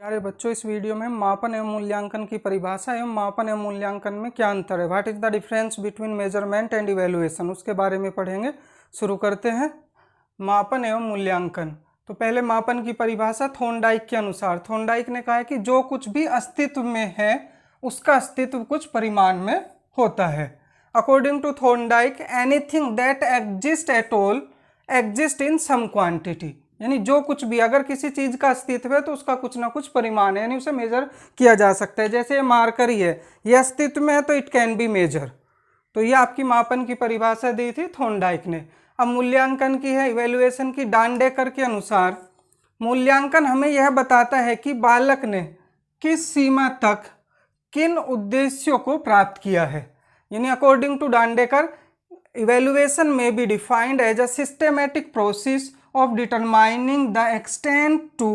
प्यारे बच्चों, इस वीडियो में मापन एवं मूल्यांकन की परिभाषा एवं मापन एवं मूल्यांकन में क्या अंतर है, what is the difference between measurement and evaluation, उसके बारे में पढ़ेंगे। शुरू करते हैं। मापन एवं मूल्यांकन। तो पहले मापन की परिभाषा थॉर्नडाइक के अनुसार। थॉर्नडाइक ने कहा है कि जो कुछ भी अस्तित्व में है उसका अस्तित्व कुछ परिमाण में होता है। According to Thorndike, anything that exist at all exist in some quantity, यानी जो कुछ भी, अगर किसी चीज का अस्तित्व है तो उसका कुछ ना कुछ परिमाण है, यानी उसे मेजर किया जा सकता है। जैसे ये मार्कर ही है, ये अस्तित्व में है तो इट कैन बी मेजर। तो ये आपकी मापन की परिभाषा दी थी थॉर्नडाइक ने। अब मूल्यांकन की है, इवेल्युएशन की, डांडेकर के अनुसार मूल्यांकन हमें यह बताता है कि बालक ने किस सीमा तक किन उद्देश्यों को प्राप्त किया है। यानी according to Dandekar, evaluation may be defined as a systematic process of determining the extent to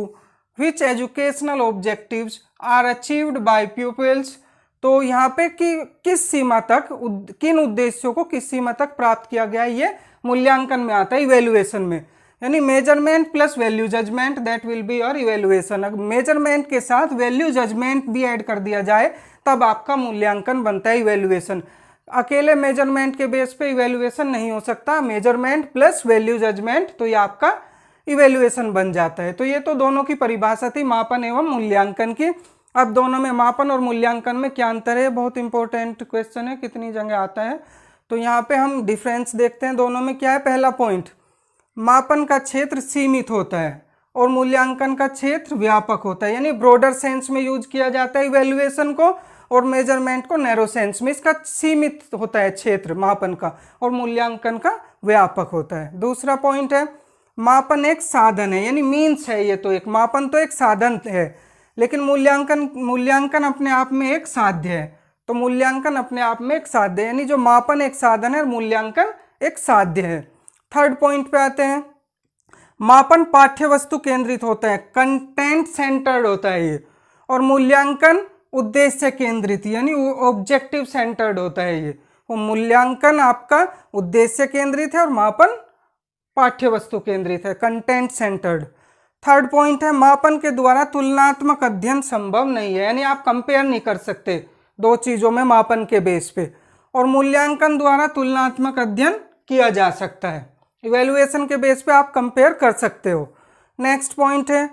which educational objectives are achieved by pupils। तो यहाँ पे कि किस सीमा तक किन उद्देश्यों को किस सीमा तक प्राप्त किया गया है, ये मूल्यांकन में आता है, इवेल्युएशन में। यानी measurement plus value judgement, that will be your evaluation. अगर मेजरमेंट के साथ वैल्यू जजमेंट भी ऐड कर दिया जाए तब आपका मूल्यांकन बनता है इवेल्युएशन। अकेले मेजरमेंट के बेस पे इवेल्युएशन नहीं हो सकता, मेजरमेंट प्लस वैल्यू जजमेंट, तो ये आपका इवेल्युएशन बन जाता है। तो ये तो दोनों की परिभाषा थी मापन एवं मूल्यांकन की। अब दोनों में मापन और मूल्यांकन में क्या अंतर है, बहुत इंपॉर्टेंट क्वेश्चन है, कितनी जगह आता है। तो यहाँ पे हम डिफरेंस देखते हैं दोनों में। क्या है पहला पॉइंट, मापन का क्षेत्र सीमित होता है और मूल्यांकन का क्षेत्र व्यापक होता है, यानी ब्रॉडर सेंस में यूज किया जाता है इवेल्युएशन को, और मेजरमेंट को नैरो सेंस में। इसका सीमित होता है क्षेत्र मापन का, और मूल्यांकन का व्यापक होता है। दूसरा पॉइंट है, मापन एक साधन है, यानी मीन्स है। ये तो एक मापन तो एक साधन है, लेकिन मूल्यांकन अपने आप में एक साध्य है। तो मूल्यांकन अपने आप में एक साध्य है, यानी जो मापन एक साधन है और मूल्यांकन एक साध्य है। थर्ड पॉइंट पे आते हैं, मापन पाठ्य वस्तु केंद्रित होता है, कंटेंट सेंटर्ड होता है ये, और मूल्यांकन उद्देश्य केंद्रित, यानी ऑब्जेक्टिव सेंटर्ड होता है ये। वो मूल्यांकन आपका उद्देश्य केंद्रित है और मापन पाठ्य वस्तु केंद्रित है, कंटेंट सेंटर्ड। थर्ड पॉइंट है, मापन के द्वारा तुलनात्मक अध्ययन संभव नहीं है, यानी आप कंपेयर नहीं कर सकते दो चीजों में मापन के बेस पे, और मूल्यांकन द्वारा तुलनात्मक अध्ययन किया जा सकता है। इवेल्युएशन के बेस पे आप कंपेयर कर सकते हो। नेक्स्ट पॉइंट है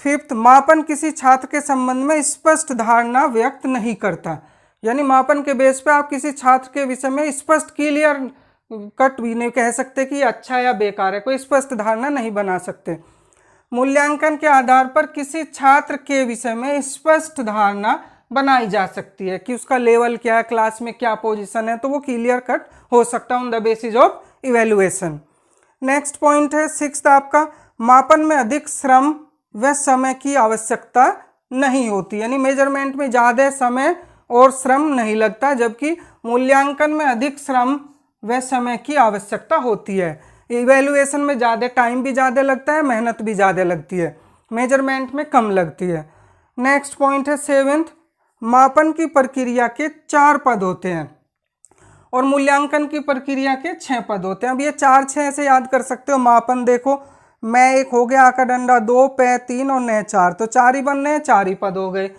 फिफ्थ, मापन किसी छात्र के संबंध में स्पष्ट धारणा व्यक्त नहीं करता, यानी मापन के बेस पे आप किसी छात्र के विषय में स्पष्ट क्लियर कट भी नहीं कह सकते कि अच्छा या बेकार है, कोई स्पष्ट धारणा नहीं बना सकते। मूल्यांकन के आधार पर किसी छात्र के विषय में स्पष्ट धारणा बनाई जा सकती है कि उसका लेवल क्या है, क्लास में क्या पोजीशन है, तो वो क्लियर कट हो सकता है on the basis of evaluation. Next point है सिक्स्थ आपका, मापन में अधिक श्रम व समय की आवश्यकता नहीं होती, यानी मेजरमेंट में ज़्यादा समय और श्रम नहीं लगता, जबकि मूल्यांकन में अधिक श्रम व समय की आवश्यकता होती है। इवेल्युएशन में ज़्यादा टाइम भी ज़्यादा लगता है, मेहनत भी ज़्यादा लगती है, मेजरमेंट में कम लगती है। नेक्स्ट पॉइंट है सेवेंथ, मापन की प्रक्रिया के 4 पद होते हैं और मूल्यांकन की प्रक्रिया के 6 पद होते हैं। अब ये 4 6 ऐसे याद कर सकते हो। मापन देखो, मैं एक हो गया, आका डंडा 2, पै 3 और नय 4, तो 4 ही बनने हैं, 4 ही पद हो गए।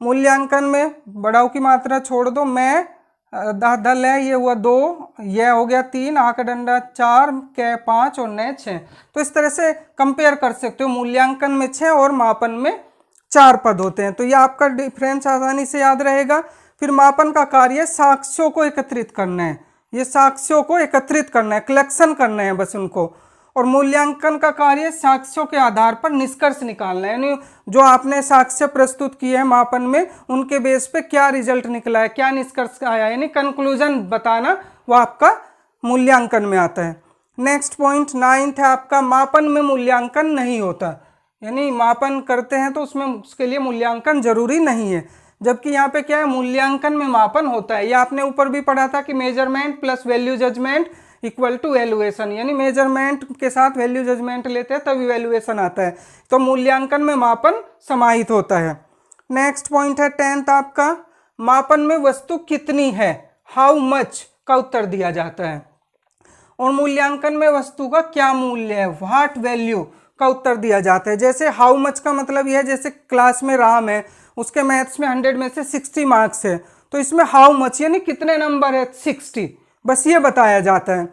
मूल्यांकन में बड़ाऊ की मात्रा छोड़ दो, मैं दल है, ये हुआ 2, यह हो गया 3, आका डंडा 4, कै 5 और नय 6। तो इस तरह से कंपेयर कर सकते हो, मूल्यांकन में 6 और मापन में 4 पद होते हैं। तो ये आपका डिफरेंस आसानी से याद रहेगा। फिर मापन का कार्य साक्ष्यों को एकत्रित करना है, ये साक्ष्यों को एकत्रित करना है, कलेक्शन करना है बस उनको, और मूल्यांकन का कार्य साक्ष्यों के आधार पर निष्कर्ष निकालना है, यानी जो आपने साक्ष्य प्रस्तुत किए हैं मापन में, उनके बेस पे क्या रिजल्ट निकला है, क्या निष्कर्ष आया, यानी कंक्लूजन बताना, वो आपका मूल्यांकन में आता है। नेक्स्ट पॉइंट 9th है आपका, मापन में मूल्यांकन नहीं होता, यानी मापन करते हैं तो उसमें उसके लिए मूल्यांकन जरूरी नहीं है, जबकि यहाँ पे क्या है, मूल्यांकन में मापन होता है। ये आपने ऊपर भी पढ़ा था कि measurement plus value judgement equal to evaluation, यानी मेजरमेंट के साथ वैल्यू जजमेंट लेते हैं तब इवेल्युएशन आता है। तो मूल्यांकन में मापन समाहित होता है। नेक्स्ट पॉइंट है 10th आपका, मापन में वस्तु कितनी है, हाउ मच का उत्तर दिया जाता है, और मूल्यांकन में वस्तु का क्या मूल्य है, व्हाट वैल्यू का उत्तर दिया जाता है। जैसे हाउ मच का मतलब यह है, जैसे क्लास में राम है, उसके मैथ्स में 100 में से 60 मार्क्स है, तो इसमें हाउ मच यानी कितने नंबर है, 60, बस ये बताया जाता है।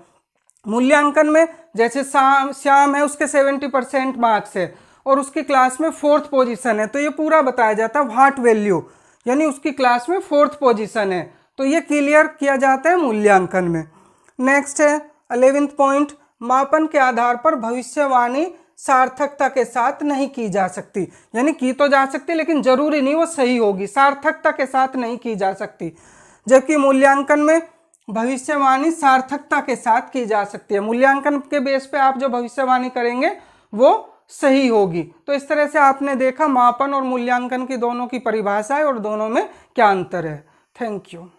मूल्यांकन में जैसे श्याम है, उसके 70% मार्क्स है और उसकी क्लास में 4th पोजीशन है, तो ये पूरा बताया जाता है व्हाट वैल्यू, यानी उसकी क्लास में 4th पोजीशन है, तो ये क्लियर किया जाता है मूल्यांकन में। नेक्स्ट है 11th पॉइंट, मापन के आधार पर भविष्यवाणी सार्थकता के साथ नहीं की जा सकती, यानी की तो जा सकती लेकिन जरूरी नहीं वो सही होगी, सार्थकता के साथ नहीं की जा सकती। जबकि मूल्यांकन में भविष्यवाणी सार्थकता के साथ की जा सकती है, मूल्यांकन के बेस पे आप जो भविष्यवाणी करेंगे वो सही होगी। तो इस तरह से आपने देखा मापन और मूल्यांकन की दोनों की परिभाषा है और दोनों में क्या अंतर है। Thank you.